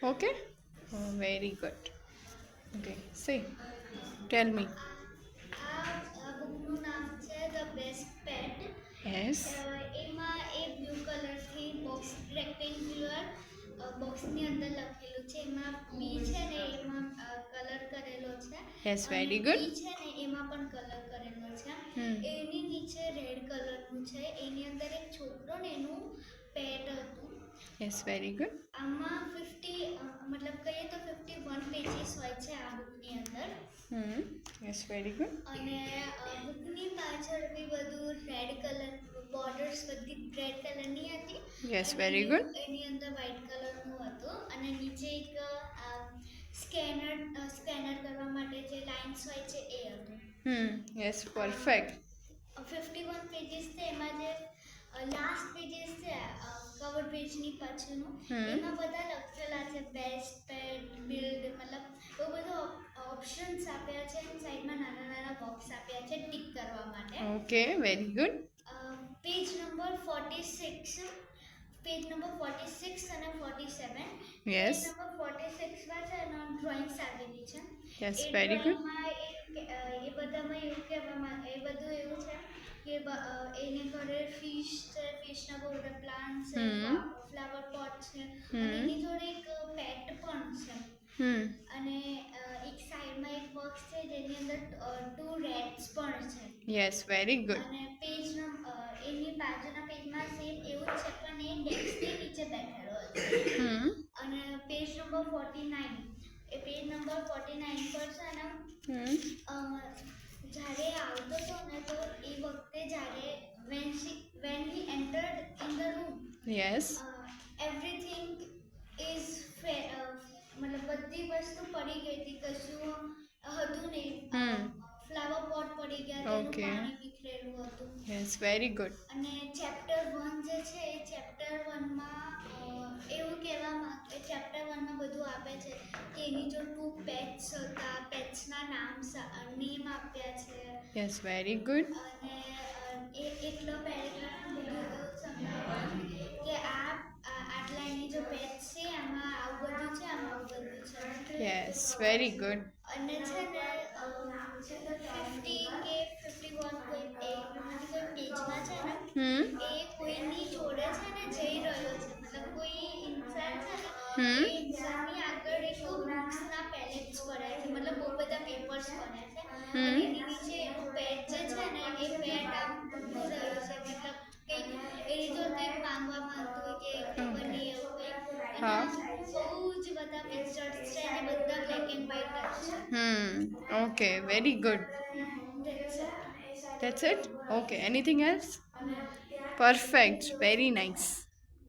Okay. Oh, very good. Okay. Say. Tell me. આ બુકનું નામ છે ધ બેસ્ટ પેટ. Yes. એમાં એ બ્લુ કલરથી બોક્સ રેક્ટેન્ગ્યુલર બોક્સની અંદર લખેલું છે. એમાં બી છે ને એમાં કલર કરેલો છે. Yes. અને Very good. ઈ છે ને એમાં પણ કલર કરેલો છે. એની નીચે રેડ કલરનું છે. એની અંદર એક છોકરો ને એનું પેટ હતું. Yes. Very good. આમાં 50 મતલબ કહીએ તો 51 પેજીસ હોય છે આ બુકની અંદર. Yes. Very good. અને બુકની પાછળ બી બધું રેડ કલર બોર્ડર્સ બધી રેડ કલરની હતી. Yes. અને Very good. એની અંદર વ્હાઇટ કલરનું હતું. અને નીચે એક સ્કેનર કરવા માટે જે લાઇન્સ હોય છે એ હતું. Yes. Perfect. 51 પેજીસ છે. એમાં જે લાસ્ટ પેજીસ છે કવર પેજની પાછળનું એમાં બધા લખેલા છે બેસ્ટ પેટ બિલ્ડ મતલબ બહુ બધું ઓપ્શન્સ આપ્યા છે. અને સાઈડમાં નાના નાના બોક્સ આપ્યા છે ટિક કરવા માટે. Okay. Very good. Page number 46 અને 47. Yes. પેજ નંબર 46 માં છે એનો ડ્રોઈંગ્સ આપેલી છે. Yes. એ Very good. ડ્રોઈંગમાં એ બધામાં એવું કહેવામાં એ બધું એવું છે કે એને ઘરે ફિશ છે. ફિશના બહુ બધા પ્લાન્ટ છે. ફ્લાવર પોટ છે. અને એની જોડે એક પેટ પણ છે. અને એક સાઈડમાં એક બોક્સ છે જેની અંદર 2 રેટ્સ પણ છે. Yes. Very good. અને એની બાજુના પેજમાં સેમ એવું જ છે પણ એ ડેસ્કની નીચે બેઠેલો છે. અને પેજ નંબર 49 એ પેજ નંબર 49 પર છે ને જ્યારે આવતો હતો ને તો એ વખતે જ્યારે when he entered in the room Yes. everything is મતલબ બધી વસ્તુ પડી ગઈ હતી. કશું હતું નહીં. ફ્લાવર પોટ પડી ગયા હતા. Okay. પાણી નીકળેલું હતું. Yes. Very good. અને ચેપ્ટર 1 જે છે એ ચેપ્ટર 1 માં એવું કહેવામાં ચેપ્ટર 1 માં બધું આપે છે કે એની જો 2 પેટ્સ હતા. પેટ્સના નામ આપ્યા છે. Yes. Very good. અને એ એટલો પેરેગ્રાફ બધું સમજાવ્યું કે આટલા એની જો પેટ્સ છે આમાં આવું બધું છે આમાં આવું બધું છે. Yes. Very good. અને છે ને 50 કે 51 કોઈ પેજમાં છે ને એ કોઈની જોડે છે ને જઈ રહ્યો છે. મતલબ કોઈ ઇન્સાન છે ને એ ઇન્સાનની આગળ એક બુક્સના પેલેટ્સ પડ્યા છે. મતલબ બહુ બધા પેપર્સ પડ્યા છે. અને એની નીચે એનું પેટ જે છે ને એ પેટ આમ ઊભું રહ્યો છે. મતલબ કંઈક એની જોડે કંઈક માંગવા માંગતું હોય કે ખબર નહીં એવું કંઈક. અને બહુ જ બધા પિક્ચર્સ છે અને બધા બ્લેક એન્ડ વ્હાઇટ જ છે. Okay. Very good. That's it. Okay. Anything else? Perfect. Very nice.